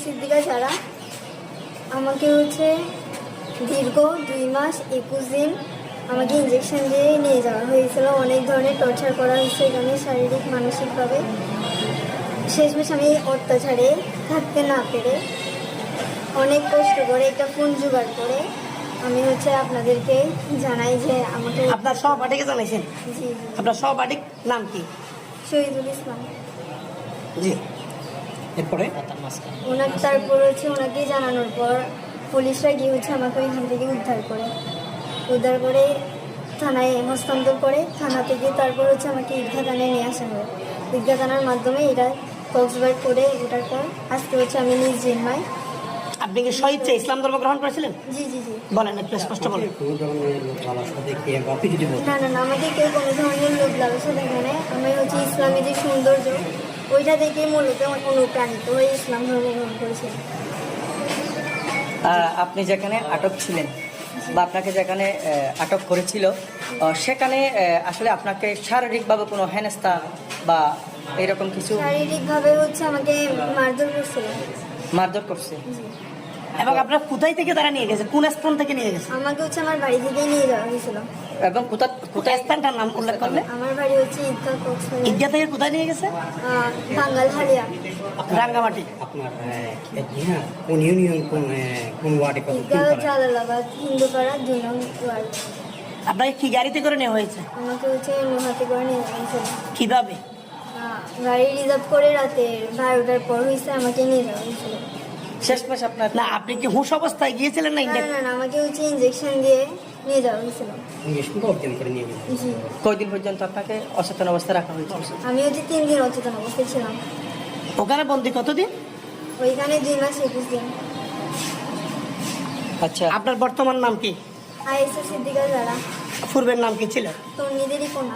সিদ্দিকা ছাড়া আমাকে হচ্ছে দীর্ঘ 2 মাস 21 দিন আমাকে ইঞ্জেকশন দিয়ে নিয়ে যাওয়া হয়েছিল। অনেক ধরনের টর্চার করা হয়েছে এখানে, শারীরিক মানসিকভাবে। শেষমেশ আমি অত্যাচারে থাকতে না পেরে অনেক কষ্ট করে একটা ফোন জোগাড় করে আমি হচ্ছে আপনাদেরকে জানাই যে আমাকে। আপনার সহপাঠীকে জানাইছেন? জি। আপনার সহপাঠীর নাম কি? শহীদুল ইসলাম। জি, এরপরে তারপর হচ্ছে ওনাকে জানানোর পর পুলিশরা গিয়ে হচ্ছে আমাকে ওইখান থেকে উদ্ধার করে থানায় হস্তান্তর করে। থানা থেকে তারপর হচ্ছে আমাকে ঈদগাহ থানায় নিয়ে আসা হয়। ঈদগাহ থানার মাধ্যমে এটা কক্সবাজার করে ওঠার পর আজকে হচ্ছে আমি নিজ জিম্মায়। আপনি কি স্বইচ্ছা ইসলাম ধর্ম গ্রহণ করেছিলেন? জি জি জি। বলেন, একটু স্পষ্ট বলেন। না না না, আমাকে কেউ কোনো ধরনের লোক লালসা দেখে নেয়। আমি হচ্ছে ইসলামের যে সৌন্দর্য ওইটা দেখে মূলত অনুপ্রাণিত হয়ে ইসলাম ধর্ম গ্রহণ করেছিলাম। আপনি যেখানে আটক ছিলেন বা আপনাকে যেখানে আটক করেছিল সেখানে আসলে আপনাকে শারীরিকভাবে কোনো হেনস্থা বা এরকম কিছু? শারীরিকভাবে হচ্ছে আমাকে মারধর করছিল। মারধর করছে? এবং আপনার কোথায় থেকে তারা নিয়ে গেছে, কোন স্থান থেকে নিয়ে গেছে? আমাকে হচ্ছে আমার বাড়ি থেকে নিয়ে যাওয়া হয়েছিল। এবং কোথায় স্থানটার নাম উল্লেখ করলে? আমার বাড়ি হচ্ছে ঈদগাহ কক্সবাজার। ঈদগাহ থেকে কোথায় নিয়ে গেছে? বাঙ্গাল হালিয়া, রাঙ্গামাটি। আপনার কোন ইউনিয়ন, কোন ওয়ার্ডে? ঈদগাহ জালালাবাদ হিন্দুপাড়া 2 নং ওয়ার্ড। আপনাকে কি গাড়িতে করে নেওয়া হয়েছে? আমাকে হচ্ছে নোহাতে করে নিয়ে যাওয়া হয়েছিল। কিভাবে? গাড়ি রিজার্ভ করে রাতে 12টার পর হয়েছে আমাকে নিয়ে যাওয়া হয়েছিল। শেষমেশ আপনার না, আপনি কি হুঁশ অবস্থায় গিয়েছিলেন না? না না না, আমাকে হচ্ছে ইঞ্জেকশন দিয়ে নিয়ে যাওয়া হয়েছিল। জি। কয়দিন পর্যন্ত আপনাকে অচেতন অবস্থায় রাখা হয়েছিল? আমি হচ্ছে 3 দিন অচেতন অবস্থায় ছিলাম। ওখানে বন্দি কতদিন? ওইখানে 2 মাস 21 দিন। আচ্ছা, আপনার বর্তমান নাম কি? আয়েশা সিদ্দিকা যারা। পূর্বের নাম কি ছিল? তন্নিদেরই কোনা।